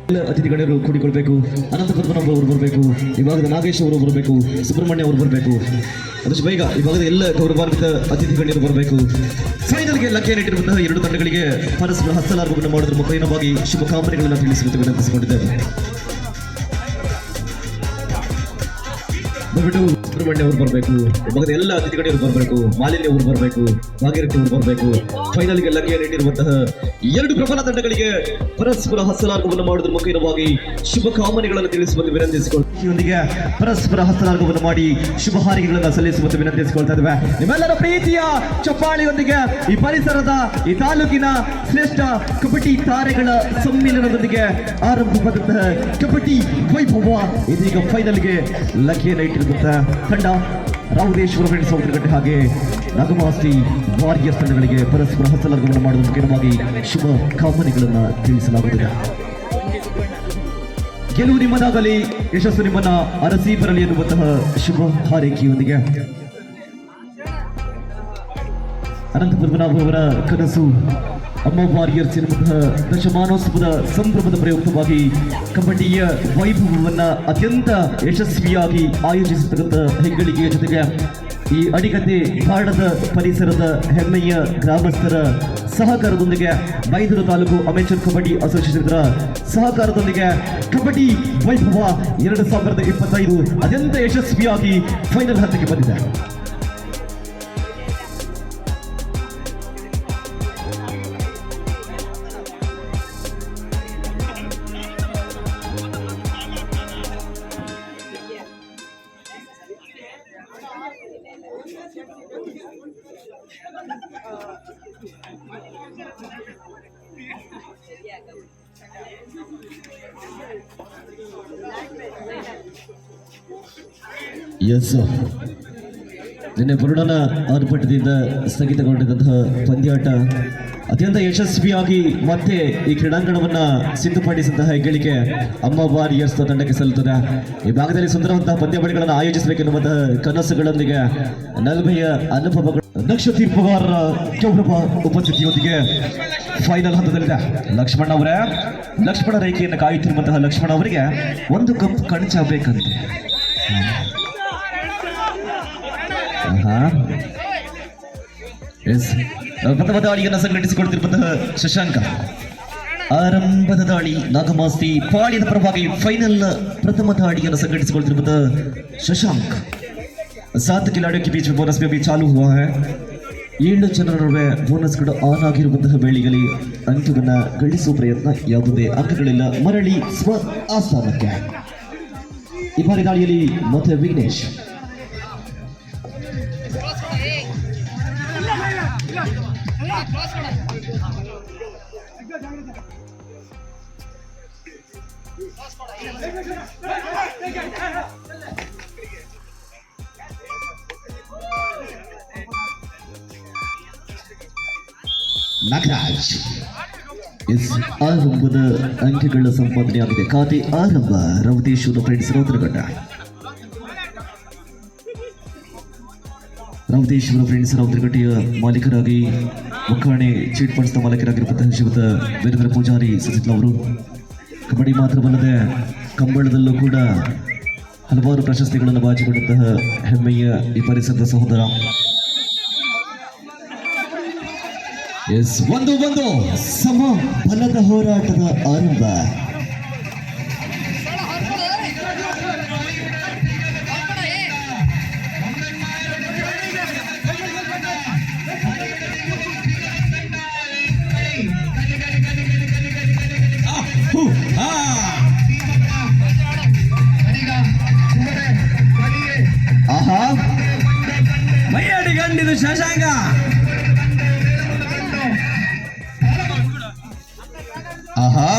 ಅತಿಥಿ ಗಣ್ಯರು ಕೂಡಿಕೊಳ್ಬೇಕು. ಅನಂತ ಪದ್ಮನಾಭ ಅವರು ಬರಬೇಕು, ಈ ಭಾಗದ ನಾಗೇಶ್ ಅವರು ಬರಬೇಕು, ಸುಬ್ರಹ್ಮಣ್ಯ ಅವರು ಬರಬೇಕು. ಅದಷ್ಟು ಬೇಗ ಈ ಭಾಗದ ಎಲ್ಲ ಗೌರವಾನ್ವಿತ ಅತಿಥಿ ಗಣ್ಯರು ಬರಬೇಕು. ಫೈನಲ್ಗೆ ಲಕ್ಕಿಯನ್ನಿಟ್ಟಿರುವಂತಹ ಎರಡು ತಂಡಗಳಿಗೆ ಪರಸ್ಪರ ಹಸ್ತಲಾರ್ಪವನ್ನು ಮಾಡೋದ್ರ ಮುಖೇನವಾಗಿ ಶುಭಕಾಮನೆಗಳನ್ನು ತಿಳಿಸುವಂತೆ ವಿನಂತಿಸಿಕೊಂಡಿದ್ದೇವೆ. ಸುಬ್ರಹ್ಮಣ್ಯ ಅವರು ಬರಬೇಕು, ಭಾಗದ ಎಲ್ಲ ಅತಿಥಿ ಗಣ್ಯರು ಬರಬೇಕು, ಮಾಲಿನ್ಯ ಅವರು ಬರಬೇಕು, ಭಾಗೀರಥಿ ಅವರು ಬರಬೇಕು. ಫೈನಲ್ಗೆ ಲಕ್ಕಿಯನ್ನಿಟ್ಟಿರುವಂತಹ ಎರಡು ಪ್ರಬಲ ತಂಡಗಳಿಗೆ ಪರಸ್ಪರ ಹಸ್ತಲಾರ್ಪವನ್ನು ಮಾಡುವುದರ ಮುಖೇನವಾಗಿ ಶುಭಕಾಮನೆಗಳನ್ನು ತಿಳಿಸುವಂತೆ ವಿನಂತಿಸಿಕೊಳ್ಳೊಂದಿಗೆ ಪರಸ್ಪರ ಹಸ್ತಲಾರ್ಪವನ್ನು ಮಾಡಿ ಶುಭ ಹಾರೈಕೆಗಳನ್ನು ಸಲ್ಲಿಸುವಂತೆ ವಿನಂತಿಸಿಕೊಳ್ತಾ ಇದ್ದೇವೆ. ನಿಮ್ಮೆಲ್ಲರ ಪ್ರೀತಿಯ ಚಪ್ಪಾಳಿಯೊಂದಿಗೆ ಈ ಪರಿಸರದ ಈ ತಾಲೂಕಿನ ಶ್ರೇಷ್ಠ ಕಬಡ್ಡಿ ತಾರೆಗಳ ಸಮ್ಮಿಲನದೊಂದಿಗೆ ಆರಂಭವಾದಂತಹ ಕಬಡ್ಡಿ ವೈಭವ ಇದೀಗ ಫೈನಲ್ಗೆ ಲಕ್ಕಿಯನ್ನು ಇಟ್ಟಿರುವಂತಹ ತಂಡ ರಾಮದೇಶ್ವರ ಫ್ರೆಂಡ್ಸ್ ಸೌತರಗಟ್ಟೆ ಹಾಗೆ ನಾಗಮಾಸ್ತಿ ವಾರಿಯರ್ಸ್ ತಂಡಗಳಿಗೆ ಪರಸ್ಪರ ಹಸ್ತಲಾರ್ಪವನ್ನು ಮಾಡುವ ಮುಖ್ಯವಾಗಿ ಶುಭ ಕಾಮನೆಗಳನ್ನು ತಿಳಿಸಲಾಗುತ್ತದೆ. ಗೆಲುವು ನಿಮ್ಮದಾಗಲಿ, ಯಶಸ್ಸು ನಿಮ್ಮನ್ನ ಅರಸಿ ಬರಲಿ ಎನ್ನುವಂತಹ ಶುಭ ಹಾರೈಕೆಯೊಂದಿಗೆ ಅನಂತ ಪದ್ಮನಾಭ ಅವರ ಕನಸು ಅಮ್ಮ ವಾರಿಯರ್ಸ್ ಎನ್ನುವಂತಹ ದಶಮಾನೋತ್ಸವದ ಸಂಭ್ರಮದ ಪ್ರಯುಕ್ತವಾಗಿ ಕಬಡ್ಡಿಯ ವೈಭವವನ್ನ ಅತ್ಯಂತ ಯಶಸ್ವಿಯಾಗಿ ಆಯೋಜಿಸತಕ್ಕಂಥ ಹೆಗ್ಗಳಿಕೆಯ ಜೊತೆಗೆ ಈ ಅಡಿಗತೆ ಬಾಡದ ಪರಿಸರದ ಹೆಮ್ಮೆಯ ಗ್ರಾಮಸ್ಥರ ಸಹಕಾರದೊಂದಿಗೆ ಮೈದೂರು ತಾಲೂಕು ಅಮೆಚೂರ್ ಕಬಡ್ಡಿ ಅಸೋಸಿಯೇಷನ್ ಸಹಕಾರದೊಂದಿಗೆ ಕಬಡ್ಡಿ ವೈಭವ 2025 ಅತ್ಯಂತ ಯಶಸ್ವಿಯಾಗಿ ಫೈನಲ್ ಹಂತಕ್ಕೆ ಬಂದಿದೆ. ಎಸ್, ನಿನ್ನೆ ಪುರುಣನ ಆರ್ಭಟದಿಂದ ಸ್ಥಗಿತಗೊಂಡಿದ್ದಂತಹ ಪಂದ್ಯಾಟ ಅತ್ಯಂತ ಯಶಸ್ವಿಯಾಗಿ ಮತ್ತೆ ಈ ಕ್ರೀಡಾಂಗಣವನ್ನ ಸಿದ್ಧಪಡಿಸಿದಂತಹ ಹೆಗ್ಗಳಿಕೆ ಅಮ್ಮ ವಾರಿಯರ್ಸ್ ತಂಡಕ್ಕೆ ಸಲ್ಲುತ್ತದೆ. ಈ ಭಾಗದಲ್ಲಿ ಸುಂದರವಂತಹ ಪಂದ್ಯಾವಳಿಗಳನ್ನು ಆಯೋಜಿಸಬೇಕೆನ್ನುವಂತಹ ಕನಸುಗಳೊಂದಿಗೆ ನಲ್ಮೆಯ ಅನುಭವಗಳು ನಕ್ಷತೀರ್ಪಗಾರರ ಗೌರವ ಉಪಸ್ಥಿತಿಯೊಂದಿಗೆ ಫೈನಲ್ ಹಂತದಲ್ಲಿದೆ. ಲಕ್ಷ್ಮಣ ಅವರೇ, ಲಕ್ಷ್ಮಣ ರೇಖೆಯನ್ನು ಕಾಯುತ್ತಿರುವಂತಹ ಲಕ್ಷ್ಮಣ ಅವರಿಗೆ ಒಂದು ಕಪ್ ಕಣಚ ಬೇಕಂತೆ. ಪ್ರಥಮ ದಾಳಿಯನ್ನು ಸಂಘಟಿಸಿಕೊಳ್ತಿರುವಂತಹ ಶಶಾಂಕ, ಆರಂಭದ ದಾಳಿ ನಾಗಮಾಸ್ತಿ ಪಾಳ್ಯದ ಪರವಾಗಿ ಫೈನಲ್ ಪ್ರಥಮ ದಾಳಿಯನ್ನು ಸಂಘಟಿಸಿಕೊಳ್ತಿರುವಂತಹ ಶಶಾಂಕ್. 7 खिलाड़ियों के बीच में बोनस में भी चालू हुआ है. 7 ಜನರ ನಡುವೆ ಬೋನಸ್ಗಳು ಆನ್ ಆಗಿರುವಂತಹ ವೇಳೆಯಲ್ಲಿ ಅಂಕವನ್ನು ಗಳಿಸುವ ಪ್ರಯತ್ನ, ಯಾವುದೇ ಅಂಕಗಳಿಲ್ಲ, ಮರಳಿ ಸ್ವ ಆಸ್ಥಾನಕ್ಕೆ. ಈ ಬಾರಿ ದಾಳಿಯಲ್ಲಿ ಮತ್ತೆ ವಿಘ್ನೇಶ್. ನಾಗರಾಜ್ ಆರಂಭದ ಅಂಕಗಳ ಸಂಪಾದನೆಯಾಗಿದೆ. ಖಾತೆ ಆರಂಭ ರವತೇಶ್ವರ ಫ್ರೆಂಡ್ಸ್ ರೌತರಘಟ್ಟ. ರಾಮದೇಶ್ವರ ಫ್ರೆಂಡ್ಸ್ ರೌತರಘಟ್ಟೆಯ ಮಾಲೀಕರಾಗಿ ಮುಖಾಣೆ ಚೀಟ್ ಫಂಡ್ಸ್ನ ಮಾಲೀಕರಾಗಿರುವಂತಹ ಶ್ರೀಯುತ ವೀರೇಂದ್ರ ಪೂಜಾರಿ ಸಚಿತ್ಲ ಅವರು ಕಬಡ್ಡಿ ಮಾತ್ರವಲ್ಲದೆ ಕಂಬಳದಲ್ಲೂ ಕೂಡ ಹಲವಾರು ಪ್ರಶಸ್ತಿಗಳನ್ನು ಬಾಚಿಕೊಂಡಂತಹ ಹೆಮ್ಮೆಯ ಈ ಪರಿಸರದ ಸಹೋದರ. ಒಂದು ಸಮ ಬಲದ ಹೋರಾಟದ ಆರಂಭ. ಆಹಾ, ಮೈಯಡಿ ಗಂಡಿದು ಶಶಾಂಕ. ಆಹಾ,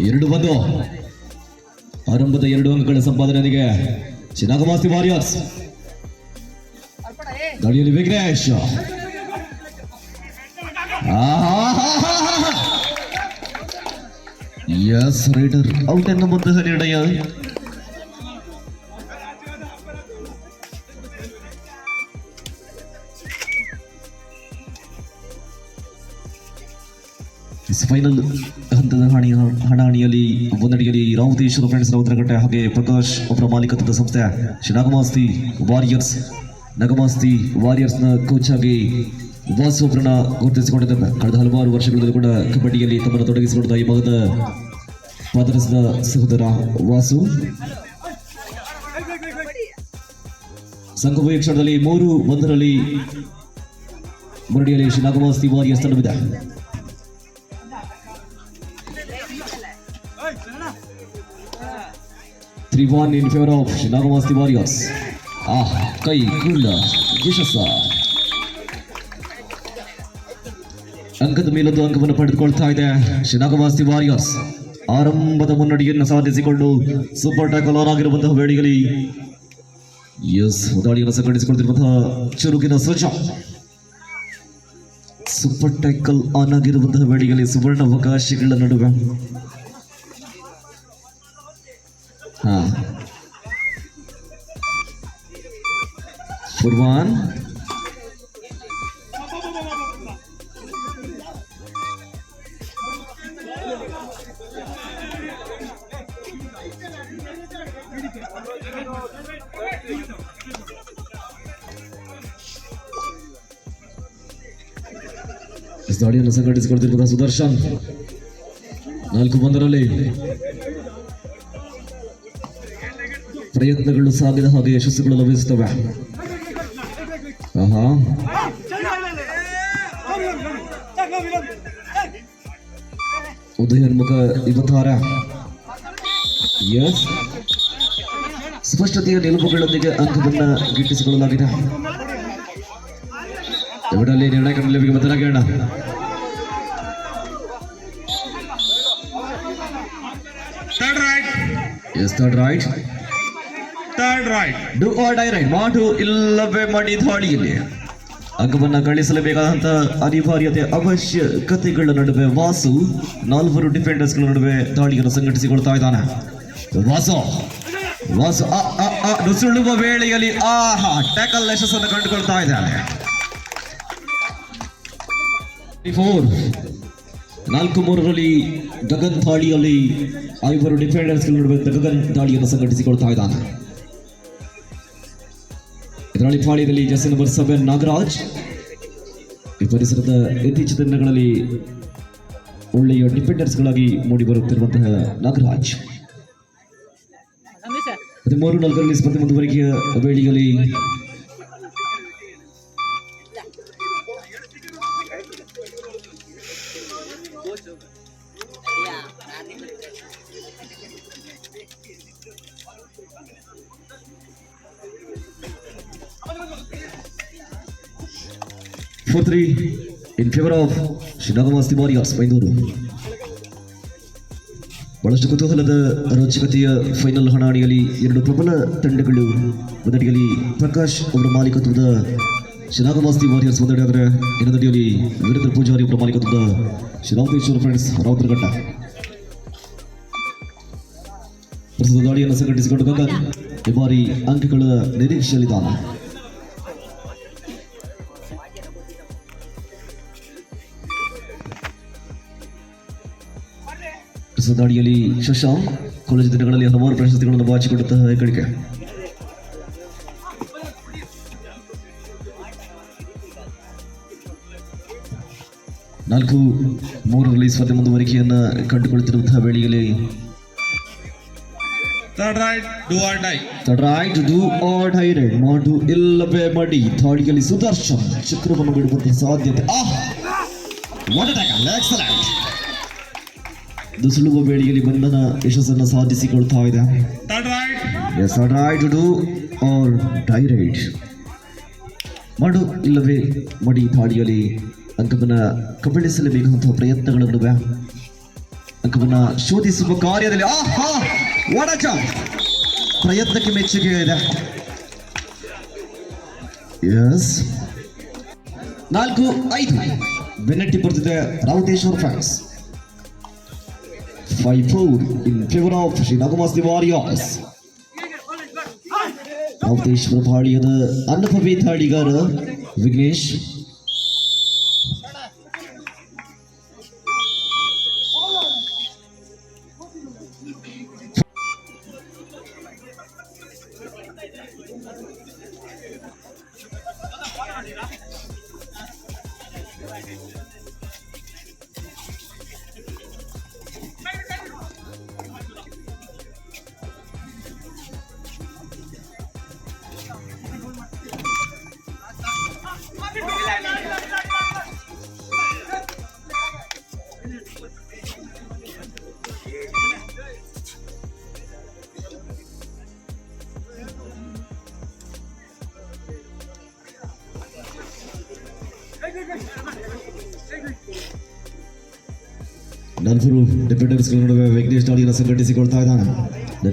ಎರಡು ಆರಂಭದ 2 ಅಂಕಗಳ ಸಂಪಾದನೆಯೊಂದಿಗೆ ನಾಗಮಾಸ್ತಿ ವಾರಿಯರ್ಸ್. ದಾಳಿಯಲ್ಲಿ ವಿಘ್ನೇಶ್. ಎಸ್, ರೈಡರ್ ಔಟ್ ಎನ್ನುವಂತಹ ನಿರ್ಣಯ. ಫೈನಲ್ ಹಂತದ ಹಣಾಣಿಯಲ್ಲಿ ಒಂದಡಿಯಲ್ಲಿ ರಾಮತೇಶ್ವರ ಫ್ರೆಂಡ್ಸ್ ರೌದ್ರಗಟ್ಟೆ ಹಾಗೆ ಪ್ರಕಾಶ್ ಅವರ ಮಾಲೀಕತ್ವದ ಸಂಸ್ಥೆ ಶ್ರೀ ನಗಮಾಸ್ತಿ ವಾರಿಯರ್ಸ್ನ ಕೋಚ್ ಆಗಿ ವಾಸು ಅವರನ್ನ ಗುರುತಿಸಿಕೊಂಡಿದ್ದಾರೆ. ಕಳೆದ ಹಲವಾರು ವರ್ಷಗಳಲ್ಲಿ ಕೂಡ ಕಬಡ್ಡಿಯಲ್ಲಿ ತಮ್ಮನ್ನು ತೊಡಗಿಸಿಕೊಂಡಿದ್ದ ಈ ಭಾಗದ ಪಾದರಸದ ಸಹೋದರ ವಾಸು ಸಂಘವು ಈ ಕ್ಷಣದಲ್ಲಿ 3-1 ಮುರಡಿಯಲ್ಲಿ ಶ್ರೀ ನಗಮಾಸ್ತಿ ವಾರಿಯರ್ಸ್ ತಂಡವಿದೆ. Three-1 in favor of Nagamaasti Warriors. ಕೈ ಗುಳ್ಳ ಯಶಸ್ಸ ಅಂಕದ ಮೇಲೊಂದು ಅಂಕವನ್ನು ಪಡೆದುಕೊಳ್ತಾ ಇದೆ ಶ್ರೀ ನಗಮಾಸ್ತಿ ವಾರಿಯರ್ಸ್. ಆರಂಭದ ಮುನ್ನಡೆಯನ್ನು ಸಾಧಿಸಿಕೊಂಡು ಸೂಪರ್ ಟ್ಯಾಕಲ್ ಆನ್ ಆಗಿರುವಂತಹ ವೇಳೆಯಲ್ಲಿ ದಾಳಿಯನ್ನು ಸಂಘಟಿಸಿಕೊಳ್ತಿರುವಂತಹ ಚುರುಕಿನ ಸಜ್ಜ ಸೂಪರ್ ಟ್ಯಾಕಲ್ ಆನ್ ಆಗಿರುವಂತಹ ವೇಳೆಯಲ್ಲಿ ಸುವರ್ಣ ಅವಕಾಶಗಳ ನಡುವೆ Furman इस ದಾಳಿಯನ್ನು ಸಂಘಟಿಸಿಕೊಳ್ತಿರುವಂತಹ ಸುದರ್ಶನ್ 4-1 ಪ್ರಯತ್ನಗಳು ಸಾಗಿದ ಹಾಗೆ ಯಶಸ್ಸುಗಳು ಲಭಿಸುತ್ತವೆ. ಉದಯೋನ್ಮುಖ 26 ಸ್ಪಷ್ಟತೆಯ ನಿಲುವುಗಳೊಂದಿಗೆ ಅಂಕವನ್ನು ಗಿಟ್ಟಿಸಿಕೊಳ್ಳಲಾಗಿದೆ. ಇವರಲ್ಲಿ ನಿರ್ಣಾಯಕ ನಿಲುವಿಗೆ ಬದಲಾಗೋಣ. Third right. Do or die right. ಮಾಡು ಇಲ್ಲವೇ ಮಾಡಿ ದಾಳಿಯಲ್ಲಿ ಅಂಕವನ್ನು ಗಳಿಸಲೇಬೇಕಾದಂತಹ ಅನಿವಾರ್ಯತೆ ಅವಶ್ಯಕತೆಗಳ ನಡುವೆ ವಾಸು 4 ಡಿಫೆಂಡರ್ಸ್ಗಳ ನಡುವೆ ದಾಳಿಯನ್ನು ಸಂಘಟಿಸಿಕೊಳ್ತಾ ಇದ್ದಾನೆ. ವಾಸು ನುಸುಳುವ ವೇಳೆಯಲ್ಲಿ ಟ್ಯಾಕಲ್ ಯಶಸ್ಸನ್ನು ಕಂಡುಕೊಳ್ತಾ ಇದ್ದಾನೆ. 4-3 ಗಗನ್ ದಾಳಿಯಲ್ಲಿ 5 ಡಿಫೆಂಡರ್ಸ್ಗಳ ನಡುವೆ ಗಗನ್ ದಾಳಿಯನ್ನು ಸಂಘಟಿಸಿಕೊಳ್ತಾ ಇದ್ದಾನೆ. ಇದರಲ್ಲಿ ಪಾಳ್ಯದಲ್ಲಿ ಜರ್ಸಿ ನಂಬರ್ 7 ನಾಗರಾಜ್ ಈ ಪರಿಸರದ ಇತ್ತೀಚಿನ ದಿನಗಳಲ್ಲಿ ಒಳ್ಳೆಯ ಡಿಫೆಂಡರ್ಸ್ಗಳಾಗಿ ಮೂಡಿ ಬರುತ್ತಿರುವಂತಹ ನಾಗರಾಜ್ 13-4 ಸ್ಪರ್ಧೆ ಮುಂದುವರಿಕೆಯ ವೇಳೆಯಲ್ಲಿ in favor of Shri Nagamasti Warriors Byndoor. ಬಹಳಷ್ಟು ಕುತೂಹಲದ ರೋಚಕತೆಯ ಫೈನಲ್ ಹಣಾಣಿಯಲ್ಲಿ 2 ಪ್ರಬಲ ತಂಡಗಳು ಮೊದಲಿಗೆ ಪ್ರಕಾಶ್ ಅವರ ಮಾಲೀಕತ್ವದ ಶ್ರೀ ನಗಮಾಸ್ತಿ ವಾರಿಯರ್ಸ್ ಒಂದೆಡೆಯಾದರೆ ಇನ್ನೊಂದೆಡೆಯಲ್ಲಿ ವೀರೇಂದ್ರ ಪೂಜಾರಿ ಅವರ ಮಾಲೀಕತ್ವದ ಶ್ರೀ ರಾಮತೇಶ್ವರ ಫ್ರೆಂಡ್ಸ್ ರಾವುತರಘಟ್ಟ. ಪ್ರಸ್ತುತ ದಾಳಿಯನ್ನು ಸಂಘಟಿಸಿಕೊಂಡು ಗಗನ್ ಈ ಬಾರಿ ಅಂಕಗಳ ನಿರೀಕ್ಷೆಯಲ್ಲಿದ್ದಾನೆ. ದಾಳಿಯಲ್ಲಿ ಶಶಾಂಕ್ ಕಾಲೇಜು ದಿನಗಳಲ್ಲಿ ಹಲವಾರು ಪ್ರಶಸ್ತಿಗಳನ್ನು ಬಾಚಿಕೊಂಡಂತಹ ಹೆಗ್ಗಳಿಕೆ. ನಾಲ್ಕು 3 ಸ್ಪರ್ಧೆ ಮುಂದುವರಿಕೆಯನ್ನ ಕಂಡುಕೊಳ್ಳುತ್ತಿರುವಂತಹ ವೇಳೆಯಲ್ಲಿ Third right, do or die ಮಾಡು ಇಲ್ಲವೇ ಮಾಡಿ ದಾಳಿಯಲ್ಲಿ ಸುದರ್ಶನ್ ಚಕ್ರವನ್ನು ಬಿಡುವಂತಹ ಸಾಧ್ಯತೆ. ನುಸುಳುವ ವೇಳೆಯಲ್ಲಿ ಬಂಧನ ಯಶಸ್ಸನ್ನು ಸಾಧಿಸಿಕೊಳ್ತಾ ಇದೆ. Third right, do or die right. ಮಾಡು ಇಲ್ಲವೇ ಮಾಡಿ ದಾಳಿಯಲ್ಲಿ ಅಂಕವನ್ನು ಕಬಳಿಸಲೇಬೇಕಾದಂತಹ ಪ್ರಯತ್ನಗಳ ನಡುವೆ ಅಂಕವನ್ನು ಶೋಧಿಸುವ ಕಾರ್ಯದಲ್ಲಿ ಪ್ರಯತ್ನಕ್ಕೆ ಮೆಚ್ಚುಗೆ ಇದೆ. 4-5 ಬೆನ್ನಟ್ಟಿ ಬರ್ತಿದೆ Rauteshwara fans. 5-4 in favor of Shri Nagamasti Warriors. Rauteshwara ಪಾಳ್ಯದ ಅನುಭವಿ ದಾಳಿಗಾರ ವಿಘ್ನೇಶ್ ನಲ್ವರು ಡಿಫೆಂಡರ್ಸ್ಗಳ ನಡುವೆ ವೆಂಕಟೇಶ್ ದಾಳಿಯನ್ನು ಸಂಘಟಿಸಿಕೊಳ್ತಾ ಇದ್ದಾನೆ.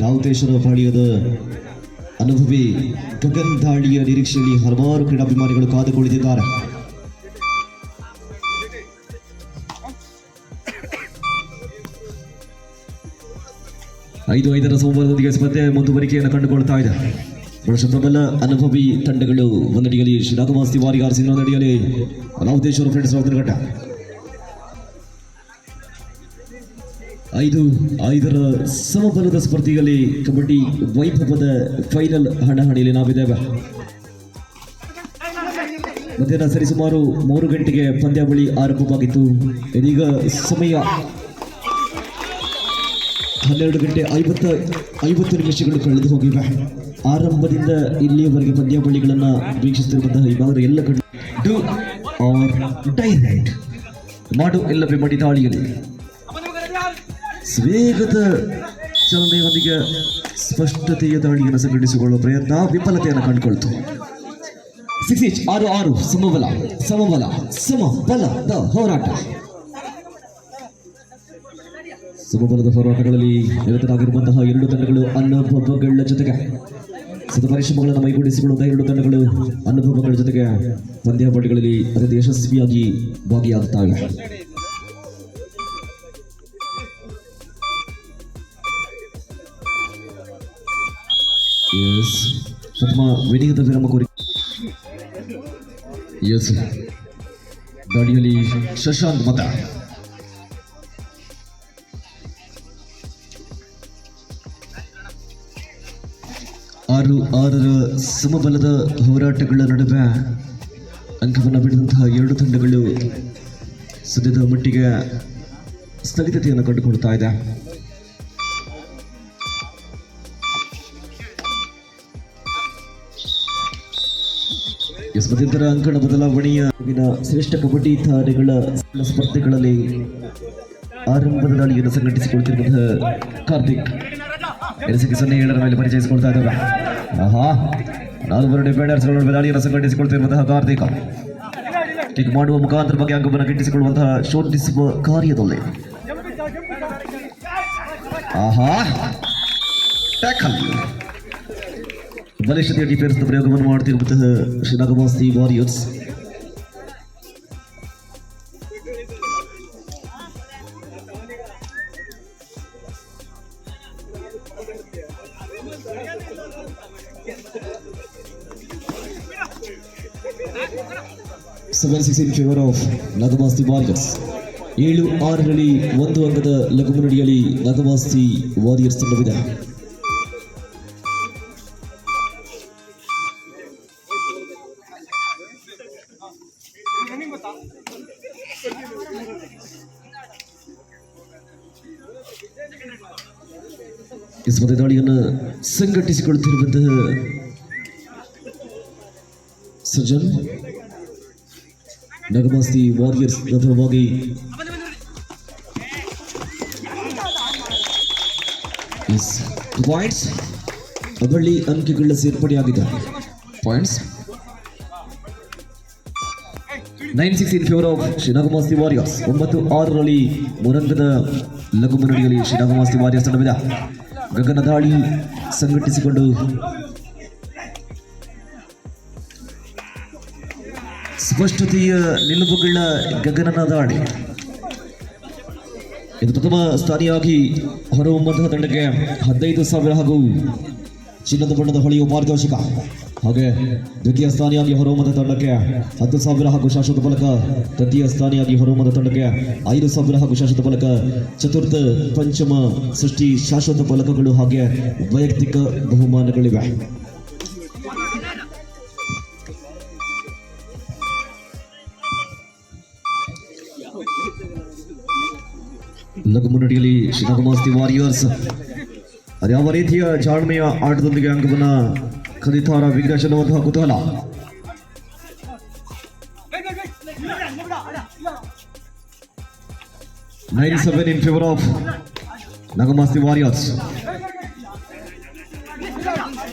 ರಾವುತೇಶ್ವರ ಪಾಳ್ಯದ ಅನುಭವಿ ಗಗನ್ ದಾಳಿಯ ನಿರೀಕ್ಷೆಯಲ್ಲಿ ಹಲವಾರು ಕ್ರೀಡಾಭಿಮಾನಿಗಳು ಕಾದು ಕುಳಿತಿದ್ದಾರೆ. ಐದರ ಸೋಮವಾರದೊಂದಿಗೆ ಸ್ಪರ್ಧೆ ಮುಂದುವರಿಕೆಯನ್ನು ಕಂಡುಕೊಳ್ತಾ ಇದೆ. ಪ್ರಬಲ ಅನುಭವಿ ತಂಡಗಳು ಒಂದಡಿಯಲ್ಲಿ ಶ್ರೀರಾಘವಾಸ್ತಿ ವಾರಿಗಾರ್ಸ್ ಇನ್ನೊಂದಡಿಯಲ್ಲಿ ರಾವುತೇಶ್ವರ ಫ್ರೆಂಡ್ಸ್ ರಾಮನಘಟ್ಟ. ಐದರ ಸಮಬಲದ ಸ್ಪರ್ಧೆಯಲ್ಲಿ ಕಬಡ್ಡಿ ವೈಭವದ ಫೈನಲ್ ಹಣಾಹಣಿಯಲ್ಲಿ ನಾವಿದ್ದೇವೆ. ಮಧ್ಯಾಹ್ನ ಸರಿಸುಮಾರು 3 ಗಂಟೆಗೆ ಪಂದ್ಯಾವಳಿ ಆರಂಭವಾಗಿತ್ತು. ಇದೀಗ ಸಮಯ 12:50 ನಿಮಿಷಗಳು ಕಳೆದು ಹೋಗಿವೆ. ಆರಂಭದಿಂದ ಇಲ್ಲಿಯವರೆಗೆ ಪಂದ್ಯಾವಳಿಗಳನ್ನು ವೀಕ್ಷಿಸುತ್ತಿರುವಂತಹ ಈ ಭಾಗದ ಎಲ್ಲ ಡೂ ಆರ್ ಡೈರೆಕ್ಟ್ ಮಾಡು ಇಲ್ಲವೇ ಮಡಿ ದಾಳಿಯಲ್ಲಿ ವೇಗದ ಚಲನೆಯೊಂದಿಗೆ ಸ್ಪಷ್ಟತೆಯ ದಾಳಿಯನ್ನು ಸಂಘಟಿಸಿಕೊಳ್ಳುವ ಪ್ರಯತ್ನ ವಿಫಲತೆಯನ್ನು ಕಂಡುಕೊಳ್ತು. 6 ಸಮಬಲದ ಹೋರಾಟ. ಸಮಬಲದ ಹೋರಾಟಗಳಲ್ಲಿ ನಿರತರಾಗಿರುವಂತಹ 2 ತಂಡಗಳು ಅನುಭವಗಳ ಜೊತೆಗೆ ಸತ ಪರಿಶ್ರಮಗಳನ್ನು ಮೈಗೂಡಿಸಿಕೊಳ್ಳುವಂತಹ 2 ತಂಡಗಳು ಅನುಭವಗಳ ಜೊತೆಗೆ ಪಂದ್ಯಾವಳಿಗಳಲ್ಲಿ ಅತ್ಯಂತ ಯಶಸ್ವಿಯಾಗಿ ಭಾಗಿಯಾಗುತ್ತವೆ. ಪ್ರಥಮ ವಿನಿಯೋಗದ ವಿರಾಮ ಕೋರಿ ದಾಳಿಯಲ್ಲಿ ಶಶಾಂಕ್ ಮತ. 6 ಸಮಬಲದ ಹೋರಾಟಗಳ ನಡುವೆ ಅಂಕವನ್ನು ಬಿಡಿದಂತಹ 2 ತಂಡಗಳು ಸದ್ಯದ ಮಟ್ಟಿಗೆ ಸ್ಥಗಿತತೆಯನ್ನು ಕಂಡುಕೊಳ್ತಾ ಇದೆ. ಮಧ್ಯಂತರ ಅಂಕಣ ಬದಲಾವಣೆಯ ಶ್ರೇಷ್ಠ ಕಬಡ್ಡಿ ತಾರೆಗಳ ಸ್ಪರ್ಧೆಗಳಲ್ಲಿ ಆರಂಭದ ದಾಳಿಯನ್ನು ಸಂಘಟಿಸಿಕೊಳ್ತಿರುವಂತಹ ಕಾರ್ತಿಕ್ 0.7 ಮೇಲೆ ಪರಿಚಯಿಸಿಕೊಳ್ತಾ ಇದ್ದಾವೆ. 4 ಡಿಫೆಂಡರ್ಸ್ಗಳ ನಡುವೆ ದಾಳಿಯನ್ನು ಸಂಘಟಿಸಿಕೊಳ್ತಿರುವಂತಹ ಕಾರ್ತಿಕ್ ಕಿಕ್ ಮಾಡುವ ಮುಖಾಂತರ ಬಗ್ಗೆ ಅಂಕವನ್ನು ಗಿಟ್ಟಿಸಿಕೊಳ್ಳುವಂತಹ ಶೋಧಿಸುವ ಕಾರ್ಯದಲ್ಲಿ ಟ್ಯಾಕಲ್ ಬಲಿಷ್ಠತೆಯ ಡಿಫೆನ್ಸ್ ಪ್ರಯೋಗವನ್ನು ಮಾಡುತ್ತಿರುವಂತಹ Shriraghavasti Warriors. in favor of Nagavasti Warriors. 7-6ರಲ್ಲಿ 1 ಅಂಕದ ಲಘು ಮುನ್ನಡೆಯಲ್ಲಿ ನಗವಾಸ್ತಿ ವಾರಿಯರ್ಸ್ ತಂಡವಿದೆ. ಈ ಸ್ಪರ್ಧೆ ದಾಳಿಯನ್ನು ಸಂಘಟಿಸಿಕೊಳ್ಳುತ್ತಿರುವಂತಹ ಸಜ್ಜನ್ ನಗವಾಸ್ತಿ ವಾರಿಯರ್ಸ್ ಪ್ರಥಮವಾಗಿ ಪಾಯಿಂಟ್ಸ್ ಬಳ್ಳಿ ಅಂಕೆಗಳ ಸೇರ್ಪಡೆಯಾಗಿದೆ. Points 9-6 in favor of Shriraghavasti Warriors. 9-6ರಲ್ಲಿ 3 ಅಂಕದ ಲಘು ಮುನ್ನಡೆಯಲ್ಲಿ ಶ್ರೀರಾಘವಾಸ್ತಿ ವಾರಿಯರ್ಸ್ ತಂಡವಿದೆ. ಗಗನ ದಾಳಿ ಸಂಘಟಿಸಿಕೊಂಡು ಸ್ಪಷ್ಟತೆಯ ನಿಲುವುಗಳ ಗಗನನ ದಾಳಿ. ಇದು ಪ್ರಥಮ ಸ್ಥಾನಿಯಾಗಿ ಹೊರಹೊಮ್ಮುವಂತಹ ತಂಡಕ್ಕೆ 15,000 ಹಾಗೂ ಚಿನ್ನದ ಬಣ್ಣದ ಹೊಳೆಯುವ ಪಾರಿತೋಷಿಕ. ಹಾಗೆ ದ್ವಿತೀಯ ಸ್ಥಾನಿಯಾಗಿ ಹೊರಹೊಮ್ಮದ ತಂಡಕ್ಕೆ 10,000 ಹಾಗೂ ಶಾಶ್ವತ ಫಲಕ. ತೃತೀಯ ಸ್ಥಾನಿಯಾಗಿ ಹೊರಹೊಮ್ಮದ ತಂಡಕ್ಕೆ 5,000 ಹಾಗೂ ಶಾಶ್ವತ ಫಲಕ. ಚತುರ್ಥ ಪಂಚಮ ಸೃಷ್ಟಿ ಶಾಶ್ವತ ಫಲಕಗಳು ಹಾಗೆ ವೈಯಕ್ತಿಕ ಬಹುಮಾನಗಳಿವೆ. ಲಘು ಮುನ್ನಡೆಯಲ್ಲಿ ಶ್ರೀರಾಘವಾಸ್ತಿ ವಾರಿಯರ್ಸ್ ಅದ್ಯಾವ ರೀತಿಯ ಜಾಣ್ಮೆಯ ಆಟದೊಂದಿಗೆ ಅಂಕವನ್ನು ಕದಿತಾರ ವಿಘ್ನೇಶ್ ಅನ್ನುವಂತಹ ಕುತೂಹಲ. (9-7) in favor of ನಗವಾಸ್ತಿ ವಾರಿಯರ್ಸ್.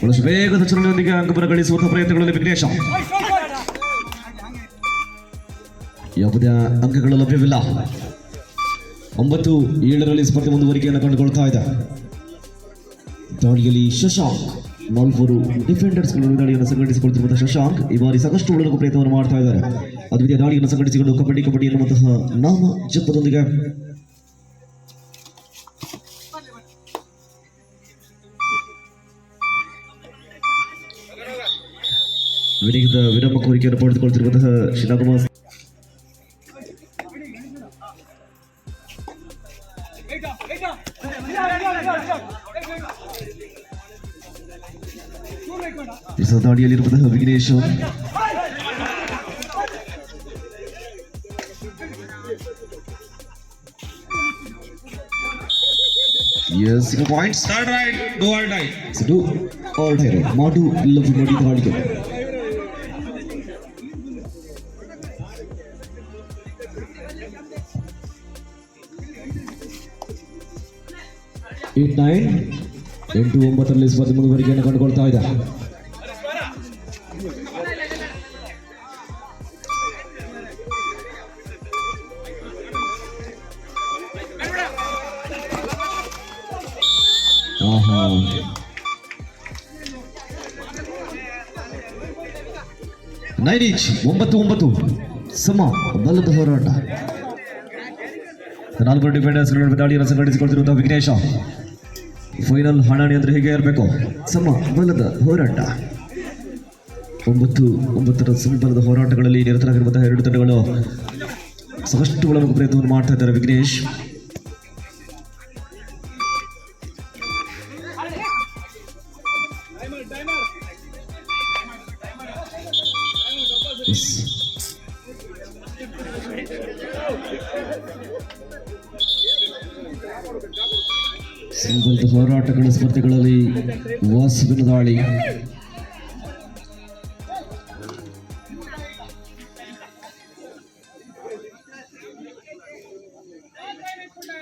ಬಹಳಷ್ಟು ವೇಗದ ಚಲನೆಯೊಂದಿಗೆ ಅಂಕವನ್ನು ಗಳಿಸುವಂತಹ ಪ್ರಯತ್ನಗಳಲ್ಲಿ ವಿಘ್ನೇಶ. ಯಾವುದೇ ಅಂಕಗಳು ಲಭ್ಯವಿಲ್ಲ. 9-7 ಸ್ಪರ್ಧೆ ಮುಂದುವರಿಕೆಯನ್ನು ಕಂಡುಕೊಳ್ತಾ ಇದೆ. ದಾಳಿಯಲ್ಲಿ ಶಶಾಂಕ್ 4 ಡಿಫೆಂಡರ್ಸ್ ದಾಳಿಯನ್ನು ಸಂಘಟಿಸಿಕೊಳ್ತಿರುವಂತಹ ಶಶಾಂಕ್ ಈ ಬಾರಿ ಸಾಕಷ್ಟು ಒಳಗು ಪ್ರಯತ್ನವನ್ನು ಮಾಡ್ತಾ ಇದ್ದಾರೆ. ಅದ್ವಿತೀಯ ದಾಳಿಯನ್ನು ಸಂಘಟಿಸಿಕೊಂಡು ಕಬಡ್ಡಿ ಎನ್ನುವಂತಹ ನಾಮ ಜಪದೊಂದಿಗೆ ವಿರಾಮ ಕೋರಿಕೆಯನ್ನು ಪಡೆದುಕೊಳ್ತಿರುವಂತಹ ಶಿಲಾಕುಮಾರ್ ದಾಳಿಯಲ್ಲಿರುವಂತಹ ವಿಘ್ನೇಶ್ ಪಾಯಿಂಟ್ಸ್ ಮಾಡು ಇಲ್ಲವೂ ಮಾಡಿ ದಾಳಿಗೆ ಎಂಟು 9 ಸ್ಪರ್ಧೆ ಮುಂದುವರಿಕೆಯನ್ನು ಕಂಡುಕೊಳ್ತಾ ಇದೆ. ನೈರೀಚ್ 9 ಸಮ ಬಲ್ಲದ ಹೋರಾಟ. 4 ಡಿಫೆಂಡರ್ಸ್ ದಾಳಿಯನ್ನು ಸಂಘಟಿಸಿಕೊಳ್ತಿರುವಂತಹ ವಿಘ್ನೇಶ. ಫೈನಲ್ ಹಣಾಣಿ ಅಂದ್ರೆ ಹೇಗೆ ಇರಬೇಕು, ಸಮ ಬಲದ ಹೋರಾಟ. 9 ಸಮಬಲದ ಹೋರಾಟಗಳಲ್ಲಿ ನಿರತರಾಗಿರುವಂತಹ 2 ತಂಡಗಳು ಸಾಕಷ್ಟು ಒಳಗೆ ಪ್ರಯತ್ನವನ್ನು ಮಾಡ್ತಾ ಇದ್ದಾರೆ. ವಿಘ್ನೇಶ್ ಸಮಬಲದ ಹೋರಾಟಗಳ ಸ್ಪರ್ಧೆಗಳಲ್ಲಿ ವಾಸುವಿನ ದಾಳಿ.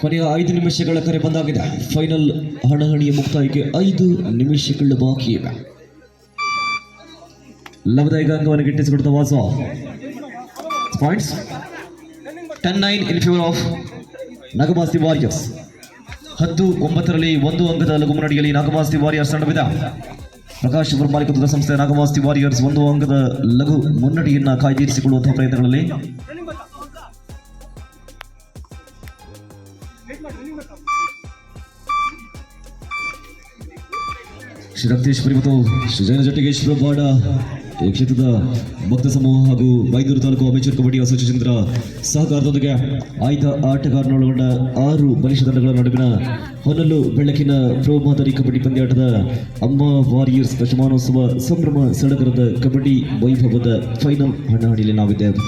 ಕೊನೆಯ 5 ನಿಮಿಷಗಳ ಕರೆ ಬಂದಾಗಿದೆ. ಫೈನಲ್ ಹಣಾಹಣಿಯ ಮುಕ್ತಾಯಕ್ಕೆ 5 ನಿಮಿಷಗಳ ಬಾಕಿ ಇವೆ. ಲಭದಾಯಕ ಅಂಗವನ್ನು ಗಿಟ್ಟಿಸಿಕೊಡ್ತಾ ವಾಸ. Points 10-9 in favour of Nagamasti Warriors. 10-9 1 ಅಂಕದ ಲಘು ಮುನ್ನಡೆಯಲ್ಲಿ ನಾಗಮಾಸ್ತಿ ವಾರಿಯರ್ಸ್ ತಂಡವಿದೆ. ಪ್ರಕಾಶ್ ಅವರ ಮಾಲೀಕತ್ವದ ಸಂಸ್ಥೆ ನಾಗಮಾಸ್ತಿ ವಾರಿಯರ್ಸ್ 1 ಅಂಕದ ಲಘು ಮುನ್ನಡೆಯನ್ನ ಕಾಯ್ದಿರಿಸಿಕೊಳ್ಳುವಂತಹ ಪ್ರಯತ್ನಗಳಲ್ಲಿ ಶ್ರೀ ರಕ್ತೇಶ್ವರಿ ಮತ್ತು ಶ್ರೀ ಜೈನ ಜಟ್ಟಿಗೇಶ್ವರ ಬಾಡ ಈ ಕ್ಷೇತ್ರದ ಭಕ್ತ ಸಮೂಹ ಹಾಗೂ ಬೈದೂರು ತಾಲೂಕು ಅಮೇಚೂರ್ ಕಬಡ್ಡಿ ಅಸೋಸಿಯೇಷನ್ ಸಹಕಾರದೊಂದಿಗೆ ಆಯ್ದ ಆಟಗಾರನೊಳಗೊಂಡ 6 ಬಲಿಷ್ಠ ತಂಡಗಳ ನಡುವಿನ ಹೊನಲು ಬೆಳಕಿನ ಪ್ರೋ ಮಾದರಿ ಕಬಡ್ಡಿ ಪಂದ್ಯಾಟದ ಅಮ್ಮ ವಾರಿಯರ್ಸ್ ದಶಮಾನೋತ್ಸವ ಸಂಭ್ರಮ ಸಡಗರದ ಕಬಡ್ಡಿ ವೈಭವದ ಫೈನಲ್ ಹಣಾಹಣಿಯಲ್ಲಿ ನಾವಿದ್ದೇವೆ.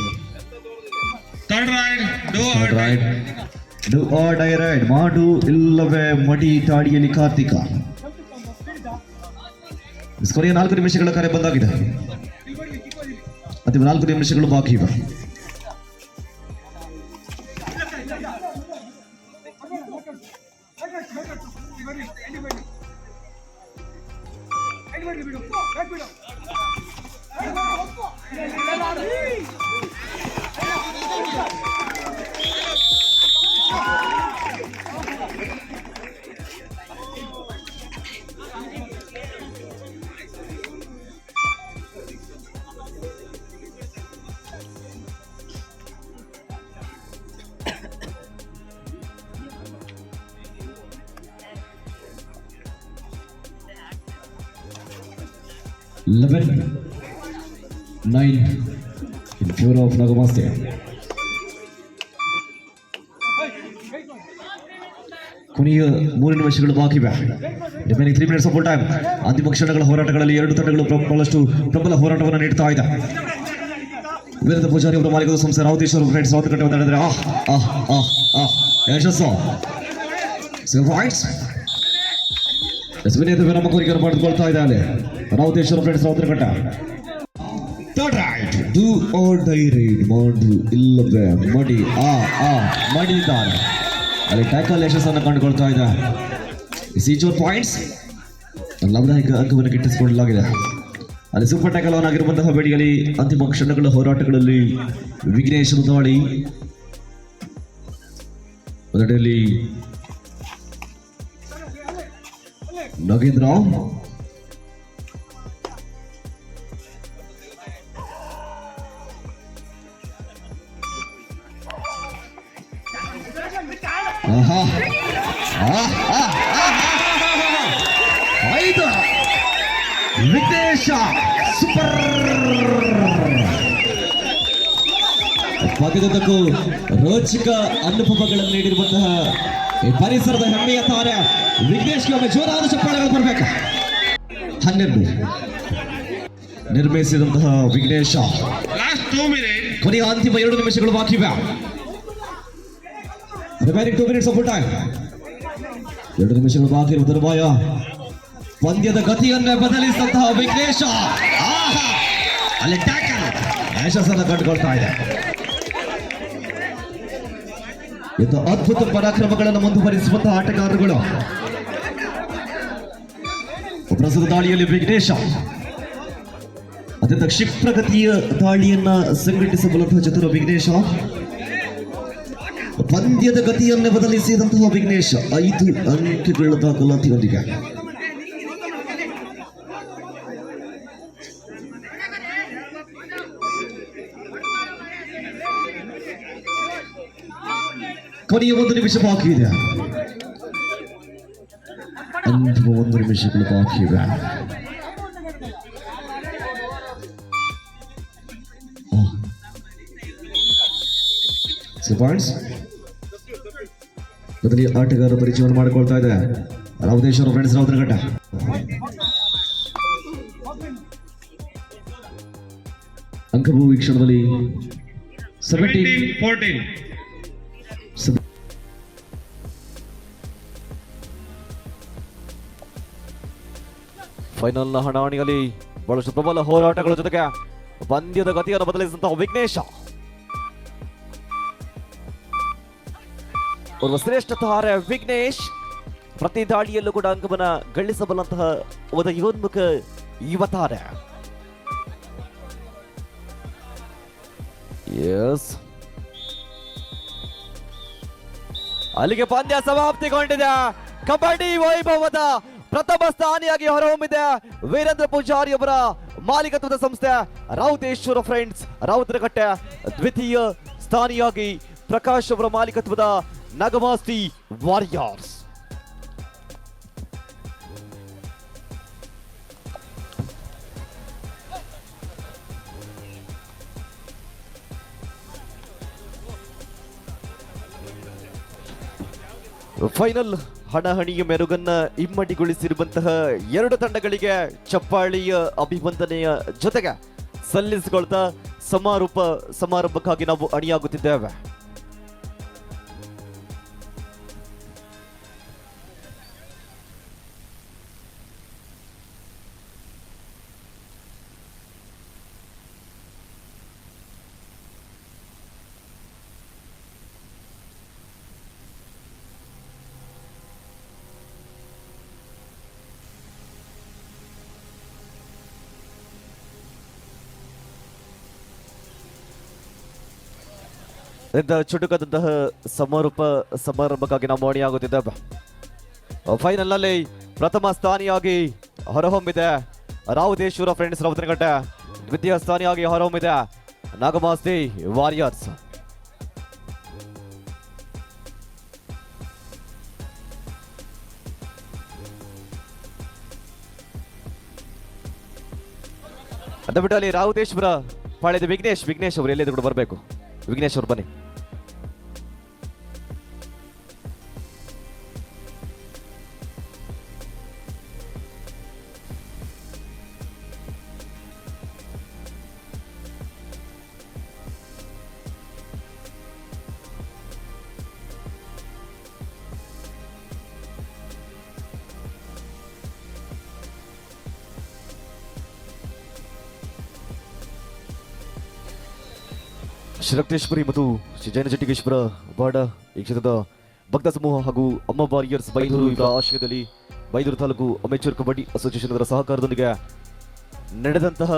ಮಾಡು ಇಲ್ಲವೇ ಮಡಿ ದಾಳಿಯಲ್ಲಿ ಕಾರ್ತಿಕ. ಕೊನೆಯ 4 ನಿಮಿಷಗಳ ಕರೆ ಬಂದಾಗಿದೆ. ಅಂತಿಮ 4 ನಿಮಿಷಗಳು ಬಾಕಿ ಇವೆ. Eleven, 9 in favor of Nagamaste. ಕೊನೆಯ 3 ನಿಮಿಷಗಳು ಬಾಕಿ ಇವೆ. Remaining 3 minutes of time. ಅಂತಿಮ ಕ್ಷಣಗಳ ಹೋರಾಟಗಳಲ್ಲಿ 2 ತಂಡಗಳು ಬಹಳಷ್ಟು ಪ್ರಬಲ ಹೋರಾಟವನ್ನು ನೀಡ್ತಾ ಇದೆ. ವೀರದ ಪೂಜಾರಿ ಅವರ ಮಾಲೀಕದ ಸಂಸ್ಥೆ ರಾವತೇಶ್ವರ ಫ್ರೆಂಡ್ಸ್ ರಾವತಕಟ್ಟೆ ಮಾತಾಡಿದ್ರೆ ಯಶಸ್ಸು ಪಾಯಿಂಟ್ಸ್. ವಿನಯದ ವಿರಾಮ ಕೋರಿಕೆಯನ್ನು ಪಡೆದುಕೊಳ್ತಾ ಇದ್ದಾರೆ Ravateshwara friends Ravatakatte. Do or die raid ಮಾಡು ಇಲ್ಲವೇ ಮಡಿ ಮಡಿದ್ದಾರೆ. ಅಲ್ಲಿ ಟ್ಯಾಕಲ್ ಯಶಸ್ಸನ್ನು ಕಂಡುಕೊಳ್ತಾ ಇದೆ. ಸೀಚೋರ್ ಪಾಯಿಂಟ್ಸ್ ಲಾಭದಾಯಕ ಅಂಕವನ್ನು ಗಿಟ್ಟಿಸಿಕೊಳ್ಳಲಾಗಿದೆ. ಅಲ್ಲಿ ಸೂಪರ್ ಟ್ಯಾಕಲ್ ಆನ್ ಆಗಿರುವಂತಹ ಬೇಡಿಯಲ್ಲಿ ಅಂತಿಮ ಕ್ಷಣಗಳ ಹೋರಾಟಗಳಲ್ಲಿ ವಿಘ್ನೇಶ್ ದಾಳಿ ಅದರಲ್ಲಿ ನಾಗೇಂದ್ರ ಐದು ವಿಘ್ನೇಶ ಸೂಪರ್ ಪದಕಕ್ಕೂ ರೋಚಕ ಅನುಭವಗಳನ್ನು ನೀಡಿರುವಂತಹ ಈ ಪರಿಸರದ ಹೆಮ್ಮೆಯ ತಾರೆ ವಿಘ್ನೇಶ್ಗೆ ಒಮ್ಮೆ ಜೋರಾದ ಚಪ್ಪಾಳೆಗಳು ಬರಬೇಕು. 12 ನಿರ್ಮಿಸಿದಂತಹ ವಿಘ್ನೇಶ ಕೊನೆಯ ಅಂತಿಮ 2 ನಿಮಿಷಗಳು ಬಾಕಿ ಇವೆ. Remaining 2 minutes of time. 2 ನಿಮಿಷಗಳು ಬಾಕಿ ಇರುವ ತರುವಾಯ ಪಂದ್ಯದ ಗತಿಯನ್ನೇ ಬದಲಿಸಿದಂತಹ ವಿಘ್ನೇಶ ಅಲ್ಲಿ ಟ್ಯಾಕಲ್ ಯಶಸ್ಸನ್ನು ಕಂಡುಕೊಳ್ತಾ ಇದೆ. ಇದು ಅದ್ಭುತ ಪರಾಕ್ರಮಗಳನ್ನು ಮುಂದುವರಿಸುವಂತಹ ಆಟಗಾರರುಗಳು. ಪ್ರಸ್ತುತ ದಾಳಿಯಲ್ಲಿ ವಿಘ್ನೇಶ ಅತ್ಯಂತ ಕ್ಷಿಪ್ರಗತಿಯ ದಾಳಿಯನ್ನ ಸಂಘಟಿಸಬಲ್ಲಂತಹ ಚತುರ ವಿಘ್ನೇಶ, ಪಂದ್ಯದ ಗತಿಯನ್ನೇ ಬದಲಿಸಿದಂತಹ ವಿಘ್ನೇಶ 5 ಅಂಕಗಳ ದಾಖಲಾತಿಯೊಂದಿಗೆ. ಕೊನೆಯ 1 ನಿಮಿಷ ಬಾಕಿ ಇದೆ. ಅಂತಿಮ 1 ನಿಮಿಷಗಳು ಬಾಕಿ ಇವೆ. ಮೊದಲಿಗೆ ಆಟಗಾರ ಪರಿಚಯವನ್ನು ಮಾಡಿಕೊಳ್ತಾ ಇದೆ ರಾವತೇಶ್ವರ ಫ್ರೆಂಡ್ಸ್ ರಾವತನಘಟ್ಟ. ಅಂಕವು ಈ ಕ್ಷಣದಲ್ಲಿ 17-14. ಫೈನಲ್ನ ಹಣಾಹಣಿಯಲ್ಲಿ ಬಹಳಷ್ಟು ಪ್ರಬಲ ಹೋರಾಟಗಳ ಜೊತೆಗೆ ಪಂದ್ಯದ ಗತಿಯನ್ನು ಬದಲಿಸಿದಂತಹ ವಿಘ್ನೇಶ ಓರ್ವ ಶ್ರೇಷ್ಠ ತಾರೆ ವಿಘ್ನೇಶ್ ಪ್ರತಿ ದಾಳಿಯಲ್ಲೂ ಕೂಡ ಅಂಕವನ್ನ ಗಳಿಸಬಲ್ಲಂತಹ ಉದಯೋನ್ಮುಖ ಯುವ ತಾರೆ. ಅಲ್ಲಿಗೆ ಪಂದ್ಯ ಸಮಾಪ್ತಿಗೊಂಡಿದೆ. ಕಬಡ್ಡಿ ವೈಭವದ ಪ್ರಥಮ ಸ್ಥಾನಿಯಾಗಿ ಹೊರಹೊಮ್ಮಿದೆ ವೀರೇಂದ್ರ ಪೂಜಾರಿ ಅವರ ಮಾಲೀಕತ್ವದ ಸಂಸ್ಥೆ ರಾವತೇಶ್ವರ ಫ್ರೆಂಡ್ಸ್ ರಾವತನಘಟ್ಟ. ದ್ವಿತೀಯ ಸ್ಥಾನಿಯಾಗಿ ಪ್ರಕಾಶ್ ಅವರ ಮಾಲೀಕತ್ವದ ನಗಮಾಸ್ತಿ ವಾರಿಯರ್ಸ್. ಫೈನಲ್ ಹಣಾಹಣಿಯ ಮೆರುಗನ್ನ ಇಮ್ಮಡಿಗೊಳಿಸಿರುವಂತಹ 2 ತಂಡಗಳಿಗೆ ಚಪ್ಪಾಳಿಯ ಅಭಿವಂದನೆಯ ಜೊತೆಗೆ ಸಲ್ಲಿಸಿಕೊಳ್ತಾ ಸಮಾರಂಭಕ್ಕಾಗಿ ನಾವು ಅಣಿಯಾಗುತ್ತಿದ್ದೇವೆ. ಚುಟುಕದಂತಹ ಸಮಾರಂಭಕ್ಕಾಗಿ ನಾವು ಅಣಿಯಾಗುತ್ತಿದ್ದೇವೆ. ಫೈನಲ್ ನಲ್ಲಿ ಪ್ರಥಮ ಸ್ಥಾನಿಯಾಗಿ ಹೊರಹೊಮ್ಮಿದೆ ರಾವತೇಶ್ವರ ಫ್ರೆಂಡ್ಸ್ ರಾವತನಘಟ್ಟ. ದ್ವಿತೀಯ ಸ್ಥಾನಿಯಾಗಿ ಹೊರಹೊಮ್ಮಿದೆ ನಾಗಮಾಸ್ತಿ ವಾರಿಯರ್ಸ್. ಅಂತ ಬಿಟ್ಟು ಅಲ್ಲಿ ರಾವತೇಶ್ವರ ಪಾಳ್ಯದ ವಿಘ್ನೇಶ್ ಅವರು ಎಲ್ಲಿದ್ದು ಕೂಡ ಬರಬೇಕು. ವಿಘ್ನೇಶ್ ಅವರು ಬನ್ನಿ. ಶ್ರೀರಕ್ತೇಶ್ವರಿ ಮತ್ತು ಶ್ರೀ ಜೈನ ಜಟ್ಟಿಗೇಶ್ವರ ಬಾಡ ಈ ಕ್ಷೇತ್ರದ ಭಕ್ತ ಸಮೂಹ ಹಾಗೂ ಅಮ್ಮ ವಾರಿಯರ್ಸ್ ಬೈದೂರು ಇವರ ಆಶ್ರಯದಲ್ಲಿ ಬೈದೂರು ತಾಲೂಕು ಅಮೆಚೂರ್ ಕಬಡ್ಡಿ ಅಸೋಸಿಯೇಷನ್ ಅದರ ಸಹಕಾರದೊಂದಿಗೆ ನಡೆದಂತಹ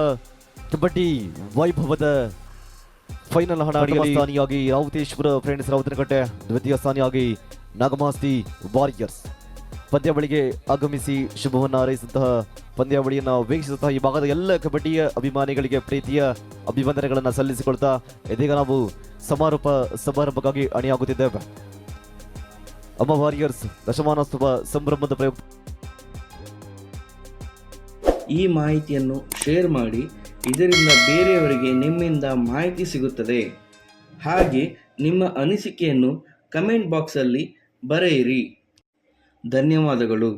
ಕಬಡ್ಡಿ ವೈಭವದ ಫೈನಲ್ ಹಣಾಡಿಯಲ್ಲಿ ಸ್ಥಾನಿಯಾಗಿ ರಾವುತೇಶ್ವರ ಫ್ರೆಂಡ್ಸ್ ರಾವುತನಕಟ್ಟೆ, ದ್ವಿತೀಯ ಸ್ಥಾನಿಯಾಗಿ ನಾಗಮಾಸ್ತಿ ವಾರಿಯರ್ಸ್. ಪಂದ್ಯಾವಳಿಗೆ ಆಗಮಿಸಿ ಶುಭವನ್ನ ಹಾರೈಸಿದಂತಹ ಪಂದ್ಯಾವಳಿಯನ್ನು ವೀಕ್ಷಿಸುತ್ತಾ ಈ ಭಾಗದ ಎಲ್ಲ ಕಬಡ್ಡಿಯ ಅಭಿಮಾನಿಗಳಿಗೆ ಪ್ರೀತಿಯ ಅಭಿವಂದನೆಗಳನ್ನು ಸಲ್ಲಿಸಿಕೊಳ್ತಾ ಇದೀಗ ನಾವು ಸಮಾರೋಪ ಸಮಾರಂಭಕ್ಕಾಗಿ ಅಣಿಯಾಗುತ್ತಿದ್ದೇವೆ. ಅಮ್ಮ ವಾರಿಯರ್ಸ್ ದಶಮಾನೋತ್ಸವ ಸಂಭ್ರಮದ ಪ್ರಯುಕ್ತ ಈ ಮಾಹಿತಿಯನ್ನು ಶೇರ್ ಮಾಡಿ, ಇದರಿಂದ ಬೇರೆಯವರಿಗೆ ನಿಮ್ಮಿಂದ ಮಾಹಿತಿ ಸಿಗುತ್ತದೆ. ಹಾಗೆ ನಿಮ್ಮ ಅನಿಸಿಕೆಯನ್ನು ಕಮೆಂಟ್ ಬಾಕ್ಸಲ್ಲಿ ಬರೆಯಿರಿ. ಧನ್ಯವಾದಗಳು.